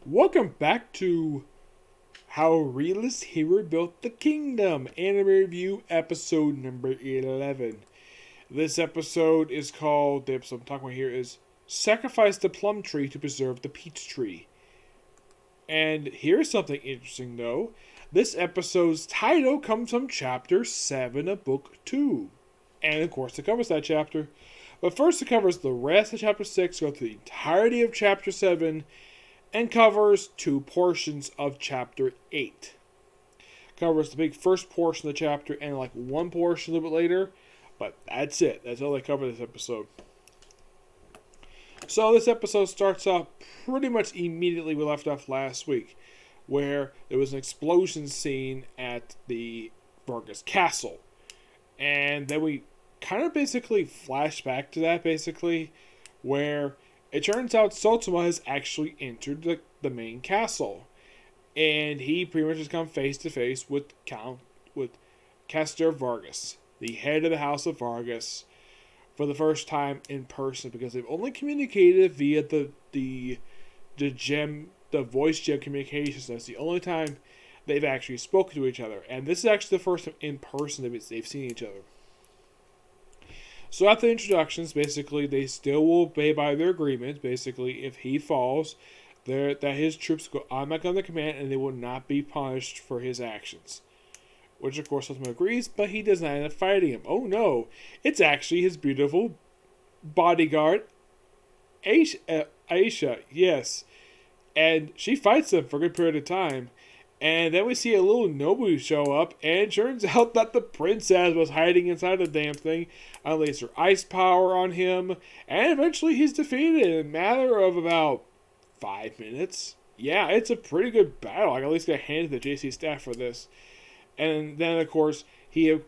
Welcome back to How Realist Hero Built the Kingdom, anime review episode number 11. This episode is called, the episode I'm talking about here is Sacrifice the Plum Tree to Preserve the Peach Tree. And here's something interesting though. This episode's title comes from chapter 7 of book 2. And of course it covers that chapter. But first it covers the rest of chapter 6, go through the entirety of chapter 7, and covers two portions of chapter 8. Covers the big first portion of the chapter and like one portion a little bit later, but that's it. That's all they cover this episode. So this episode starts off pretty much immediately we left off last week, where there was an explosion scene at the Vargas Castle. And then we kind of basically flash back to that basically, where it turns out Sotoma has actually entered the main castle. And he pretty much has come face to face with Castor Vargas, the head of the House of Vargas, for the first time in person, because they've only communicated via the voice gem communications. That's the only time they've actually spoken to each other. And this is actually the first time in person they've seen each other. So after the introductions, basically, they still will obey by their agreement. Basically, if he falls, that his troops go automatically under command and they will not be punished for his actions. Which, of course, Ultimate agrees, but he does not end up fighting him. Oh no, it's actually his beautiful bodyguard, Aisha, yes. And she fights him for a good period of time. And then we see a little Nobu show up, and it turns out that the princess was hiding inside the damn thing, unleashed her ice power on him, and eventually he's defeated in a matter of about 5 minutes. Yeah, it's a pretty good battle. I can at least get a hand to the JC staff for this. And then, of course, he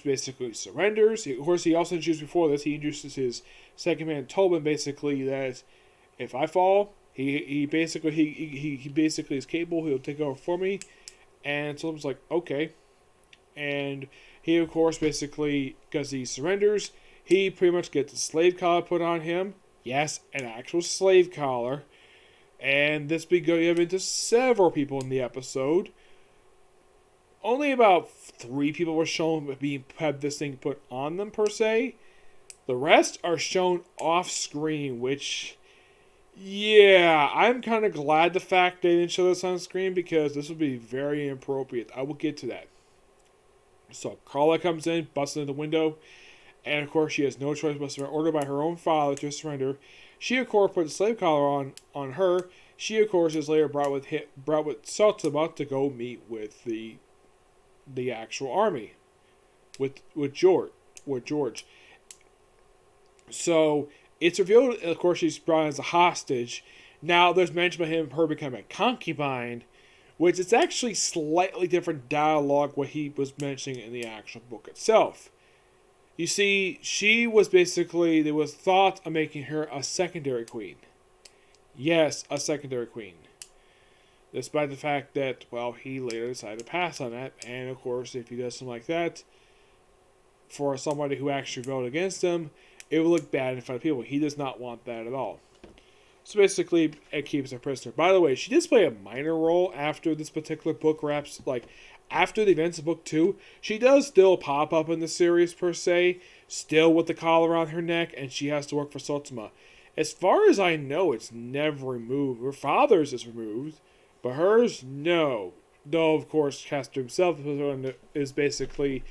basically surrenders. He also introduced before this, he introduces his second man, Tobin, basically, that if I fall, he basically is capable. He'll take over for me, and Tobin's like, okay. And he, of course, basically, because he surrenders, he pretty much gets a slave collar put on him. Yes, an actual slave collar. And this be going into several people in the episode. Only about 3 people were shown have this thing put on them per se. The rest are shown off screen, which, yeah, I'm kind of glad the fact they didn't show this on screen, because this would be very inappropriate. I will get to that. So Carla comes in, busts in the window, and of course she has no choice but to surrender, ordered by her own father to surrender. She, of course, put the slave collar on her. She, of course, is later brought with Sotoma to go meet with the actual army, with George. So it's revealed, of course, she's brought as a hostage. Now there's mention of her becoming a concubine, which is actually slightly different dialogue what he was mentioning in the actual book itself. You see, she was basically, there was thought of making her a secondary queen. Yes, a secondary queen. Despite the fact that, well, he later decided to pass on that. And, of course, if he does something like that, for somebody who actually voted against him, it will look bad in front of people. He does not want that at all. So basically, it keeps her prisoner. By the way, she does play a minor role after this particular book wraps, like, after the events of book 2. She does still pop up in the series, per se, still with the collar around her neck, and she has to work for Sotoma. As far as I know, it's never removed. Her father's is removed, but hers, no. Though, of course, Castor himself is basically,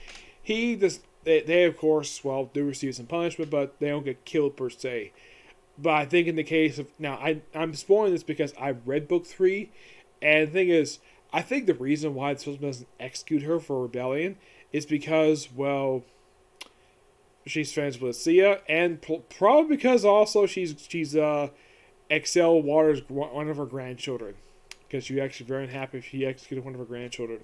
they of course, well, do receive some punishment, but they don't get killed per se. But I think in the case of, now, I'm spoiling this because I've read book 3, and the thing is, I think the reason why the Sotoma doesn't execute her for rebellion is because, well, she's friends with Sia, and probably because also she's Excel Waters, one of her grandchildren. Because she's actually very unhappy if she executed one of her grandchildren.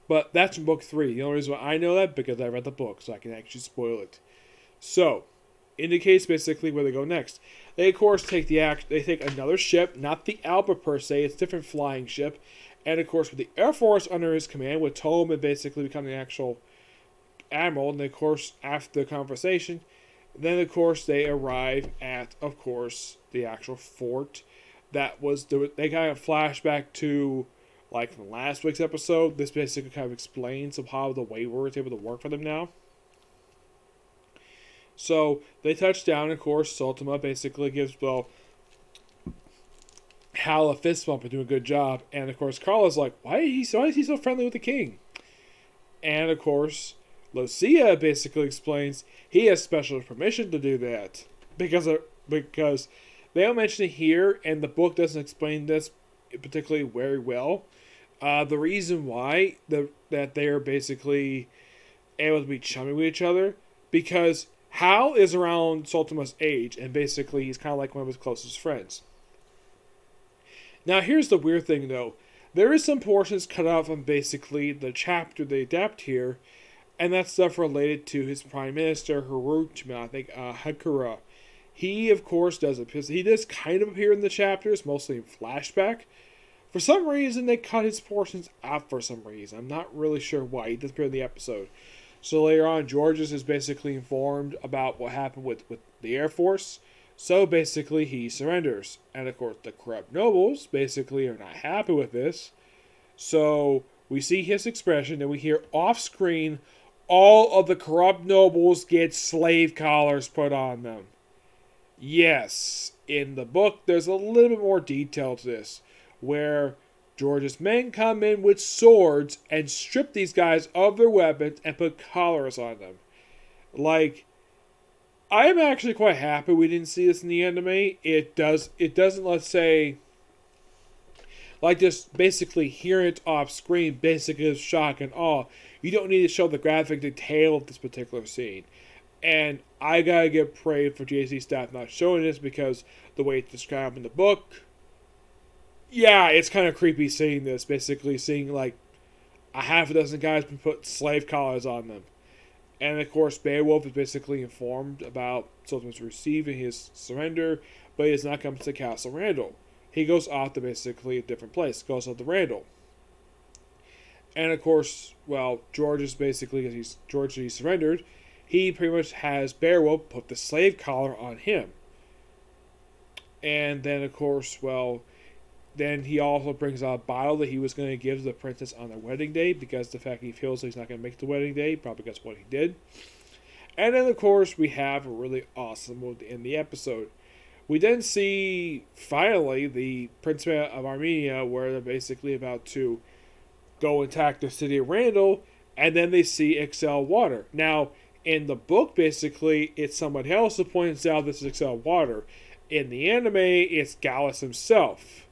But that's from book 3. The only reason why I know that because I read the book, so I can actually spoil it. So, indicates basically where they go next. They of course take another ship, not the Alba per se, it's a different flying ship, and of course with the Air Force under his command, with Tolman basically becoming the actual admiral, and of course after the conversation, then of course they arrive at, of course, the actual fort they kind of flashback to like from last week's episode. This basically kind of explains of how the Wayward is able to work for them now. So they touch down, of course. Sultama basically gives Hal a fist bump and do a good job. And of course, Carla's like, why is he so friendly with the king? And of course, Lucia basically explains he has special permission to do that because they don't mention it here, and the book doesn't explain this particularly very well. The reason why that they are basically able to be chummy with each other because Hal is around Sultama's age, and basically he's kind of like one of his closest friends. Now, here's the weird thing, though. There is some portions cut out from basically the chapter they adapt here, and that's stuff related to his prime minister, Hiroshima, I think, Hakura. He, of course, he does kind of appear in the chapters, mostly in flashback. For some reason, they cut his portions out for some reason. I'm not really sure why. He does appear in the episode. So later on, Georges is basically informed about what happened with the Air Force. So basically, he surrenders. And of course, the corrupt nobles basically are not happy with this. So we see his expression, and we hear off screen all of the corrupt nobles get slave collars put on them. Yes, in the book, there's a little bit more detail to this, where George's men come in with swords and strip these guys of their weapons and put collars on them. Like, I am actually quite happy we didn't see this in the anime. It doesn't, let's say, like just basically hearing it off screen basically is shock and awe. You don't need to show the graphic detail of this particular scene. And I gotta give praise for JC staff not showing this because the way it's described in the book, yeah, it's kind of creepy seeing this. Basically seeing like a half a dozen guys put slave collars on them. And of course, Beowulf is basically informed about Sultan's receiving his surrender, but he does not come to Castle Randall. He goes off to basically a different place, goes off to Randall. And of course, well, George is basically, because he's surrendered, he pretty much has Beowulf put the slave collar on him. And then, of course, well, then he also brings out a bottle that he was going to give the princess on their wedding day because the fact he feels he's not going to make the wedding day, probably because what he did. And then, of course, we have a really awesome one in the episode. We then see, finally, the Prince of Armenia, where they're basically about to go attack the city of Randall, and then they see Excel Water. Now, in the book, basically, it's somebody else who points out this is Excel Water. In the anime, it's Gallus himself.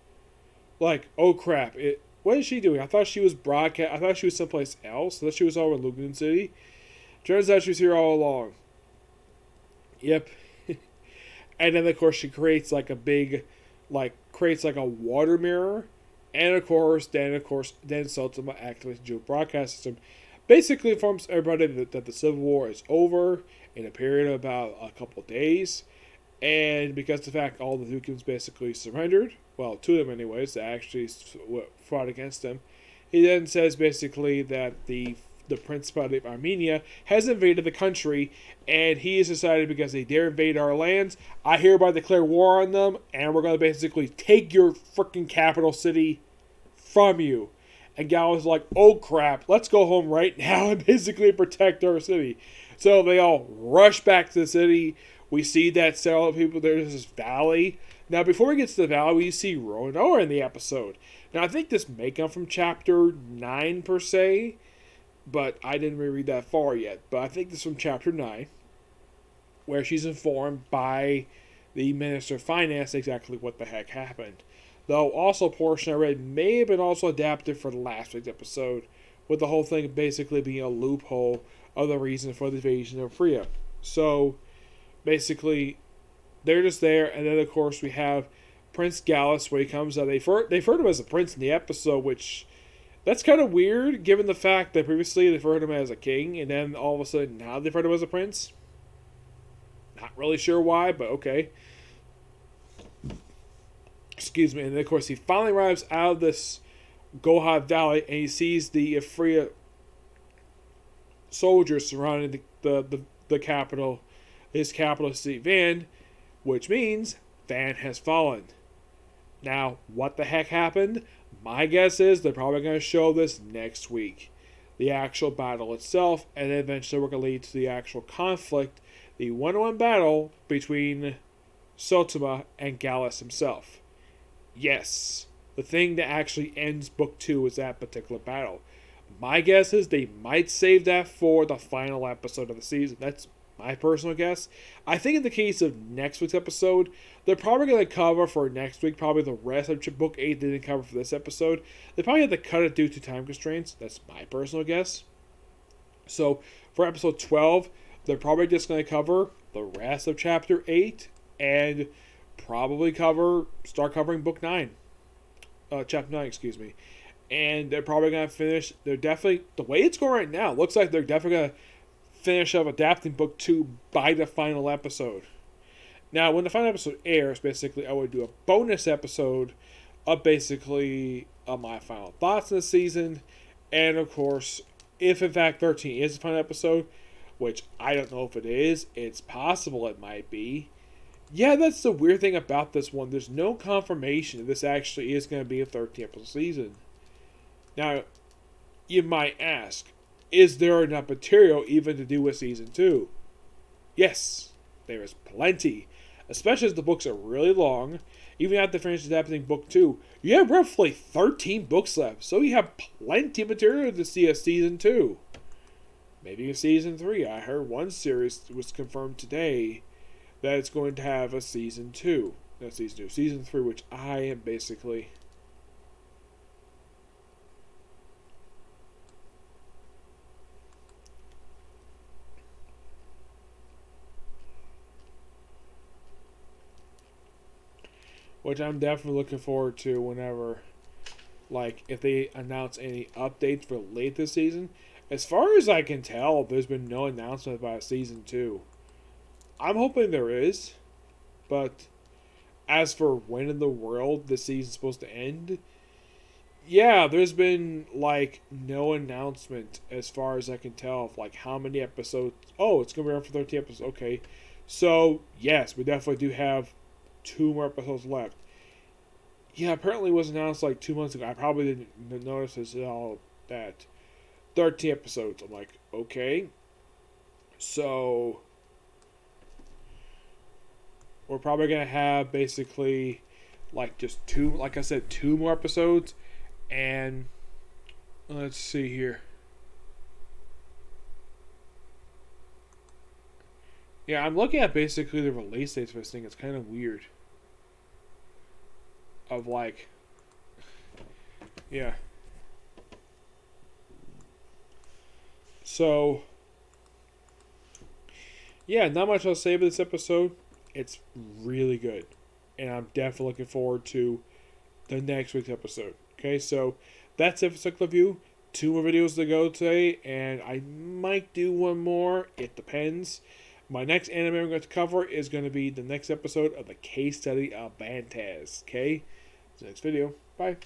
Like, oh crap, what is she doing? I thought she was someplace else. I thought she was over in Lugan City. Turns out she was here all along. Yep. And then, of course, she creates like a water mirror. And of course, then Sultama activates the dual broadcast system. Basically informs everybody that the Civil War is over in a period of about a couple of days. And because of the fact all the Dukins basically surrendered, well, two of them anyways, that actually fought against them, he then says basically that the Principality of Armenia has invaded the country, and he has decided because they dare invade our lands, I hereby declare war on them, and we're going to basically take your freaking capital city from you. And Gal is like, oh crap, let's go home right now and basically protect our city. So they all rush back to the city. We see that several people, there's this valley. Now, before we get to the valley, we see Roanoa in the episode. Now, I think this may come from chapter 9 per se, but I didn't reread that far yet. But I think this is from chapter 9, where she's informed by the Minister of Finance exactly what the heck happened. Though, also a portion I read may have been also adapted for the last week's episode, with the whole thing basically being a loophole of the reason for the invasion of Freya. So, basically, they're just there, and then of course we have Prince Gallus, where he comes out. They've heard him as a prince in the episode, which that's kind of weird, given the fact that previously they've heard him as a king, and then all of a sudden now they've heard him as a prince. Not really sure why, but okay. Excuse me. And then of course he finally arrives out of this Goha Valley, and he sees the Ifria soldiers surrounding the capital, his capital city, Van, which means Van has fallen. Now, what the heck happened? My guess is they're probably going to show this next week. The actual battle itself, and then eventually we're going to lead to the actual conflict, the one-on-one battle between Sotoma and Gallus himself. Yes, the thing that actually ends book 2 is that particular battle. My guess is they might save that for the final episode of the season. That's my personal guess. I think in the case of next week's episode, they're probably going to cover for next week, probably the rest of book 8 they didn't cover for this episode. They probably have to cut it due to time constraints. That's my personal guess. So for episode 12, they're probably just going to cover the rest of chapter 8 and probably start covering book 9. Chapter 9, excuse me. And they're probably going to finish, they're definitely, the way it's going right now, looks like they're definitely going to finish up adapting book 2 by the final episode. Now, when the final episode airs, basically, I would do a bonus episode of basically my final thoughts on the season. And, of course, if in fact 13 is the final episode, which I don't know if it is, it's possible it might be. Yeah, that's the weird thing about this one. There's no confirmation that this actually is going to be a 13 episode season. Now, you might ask, is there enough material even to do with season 2? Yes, there is plenty. Especially as the books are really long. Even after finish adapting book 2, you have roughly 13 books left. So you have plenty of material to see a season 2. Maybe a season 3. I heard one series was confirmed today that it's going to have a season 2. Not season 2. Season 3, which I am basically... which I'm definitely looking forward to whenever, like, if they announce any updates for late this season. As far as I can tell, there's been no announcement about season 2. I'm hoping there is, but as for when in the world the season's supposed to end, yeah, there's been, like, no announcement as far as I can tell of, like, how many episodes. Oh, it's going to be around for 13 episodes. Okay. So, yes, we definitely do have 2 more episodes left. Yeah, apparently it was announced like 2 months ago. I probably didn't notice this at all. That 13 episodes. I'm like, okay. So we're probably gonna have basically like just 2, like I said, 2 more episodes. And let's see here. Yeah, I'm looking at basically the release dates for this thing. It's kind of weird. Of like, yeah. So, yeah, not much I'll say about this episode. It's really good. And I'm definitely looking forward to the next week's episode. Okay, so that's it for Cycle Review. 2 more videos to go today, and I might do one more. It depends. My next anime I'm going to cover is going to be the next episode of the case study of Bantaz. Okay? Next video. Bye.